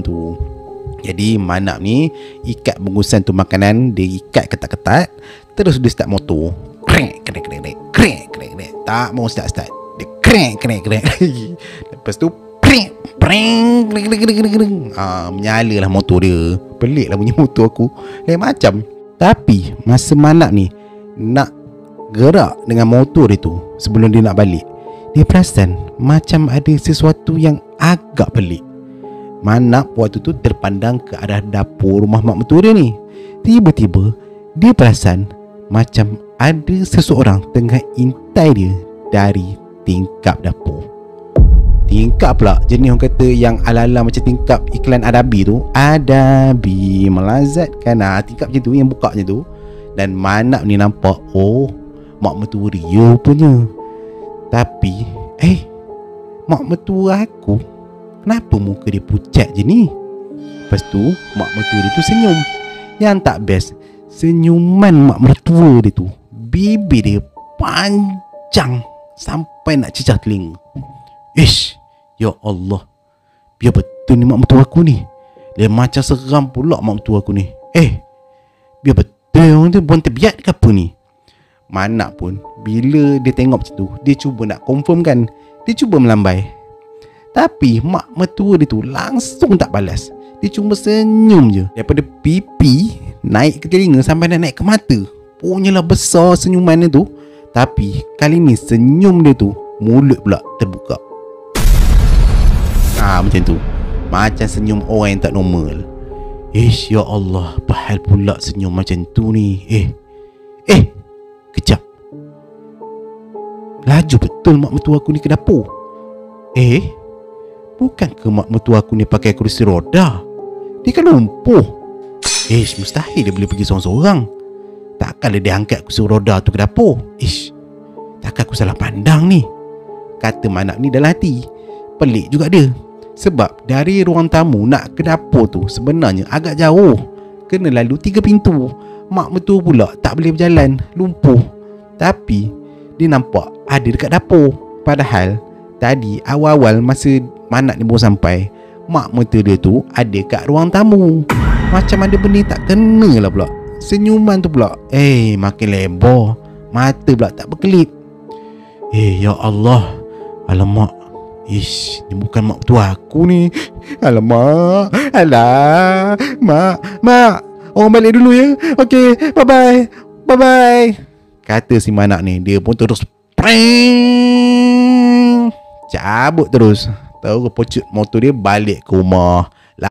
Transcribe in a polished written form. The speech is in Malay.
tu. Jadi Manap ni ikat bungkusan tu makanan, dia ikat ketat-ketat, terus dia start motor. Krek krek krek krek krek krek. Tak mau start. Dia krek krek krek lagi. Lepas tu preng preng krek krek krek krek. Menyalalah motor dia. Peliklah bunyi motor aku. Lain macam. Tapi masa Manap ni nak gerak dengan motor dia tu, sebelum dia nak balik, dia perasan macam ada sesuatu yang agak pelik. Manap waktu tu terpandang ke arah dapur rumah mak mertua dia ni. Tiba-tiba dia perasan macam ada seseorang tengah intai dia dari tingkap dapur. Tingkap pula, jenis orang kata yang ala-ala macam tingkap iklan Adabi tu. Adabi melazatkan, tingkap macam tu yang buka macam tu. Dan Manap ni nampak, oh, mak mertua dia punya. Tapi mak mertua aku, kenapa muka dia pucat je ni? Lepas tu mak mertua dia tu senyum. Yang tak best, senyuman mak mertua dia tu, bibir dia panjang sampai nak cecah telinga. Ish, ya Allah, biar betul ni mak mertua aku ni. Dia macam seram pula mak mertua aku ni. Biar betul orang tu buang terbiat ke apa ni? Manap pun bila dia tengok macam tu, dia cuba nak confirmkan. Dia cuba melambai, tapi mak mertua dia tu langsung tak balas. Dia cuma senyum je. Daripada pipi naik ke telinga sampai nak naik ke mata. Punyalah besar senyuman dia tu. Tapi kali ni senyum dia tu, mulut pula terbuka. Macam tu. Macam senyum orang yang tak normal. Ish, ya Allah, pahal pula senyum macam tu ni. Kejap. Laju betul mak mertua aku ni ke dapur. Bukan ke mak mertua aku ni pakai kerusi roda? Dia kan lumpuh. Mustahil dia boleh pergi seorang-seorang. Takkanlah dia angkat kerusi roda tu ke dapur. Takkan aku salah pandang ni, kata Manap ni dalam hati. Pelik juga dia. Sebab dari ruang tamu nak ke dapur tu sebenarnya agak jauh, kena lalu 3 pintu. Mak mertua pula tak boleh berjalan, lumpuh. Tapi dia nampak ada dekat dapur. Padahal tadi awal-awal masa Manap ni baru sampai, mak mertua dia tu ada kat ruang tamu. Macam ada benda tak kena lah pula. Senyuman tu pula makin lebar, mata pula tak berkelip. Ya Allah, alamak. Ni bukan mak mertua aku ni. Alamak. Alah, Mak, orang balik dulu ya. Okay, bye-bye, kata si Manap ni. Dia pun terus cabut terus. Tahu ke, pocut motor dia balik ke rumah.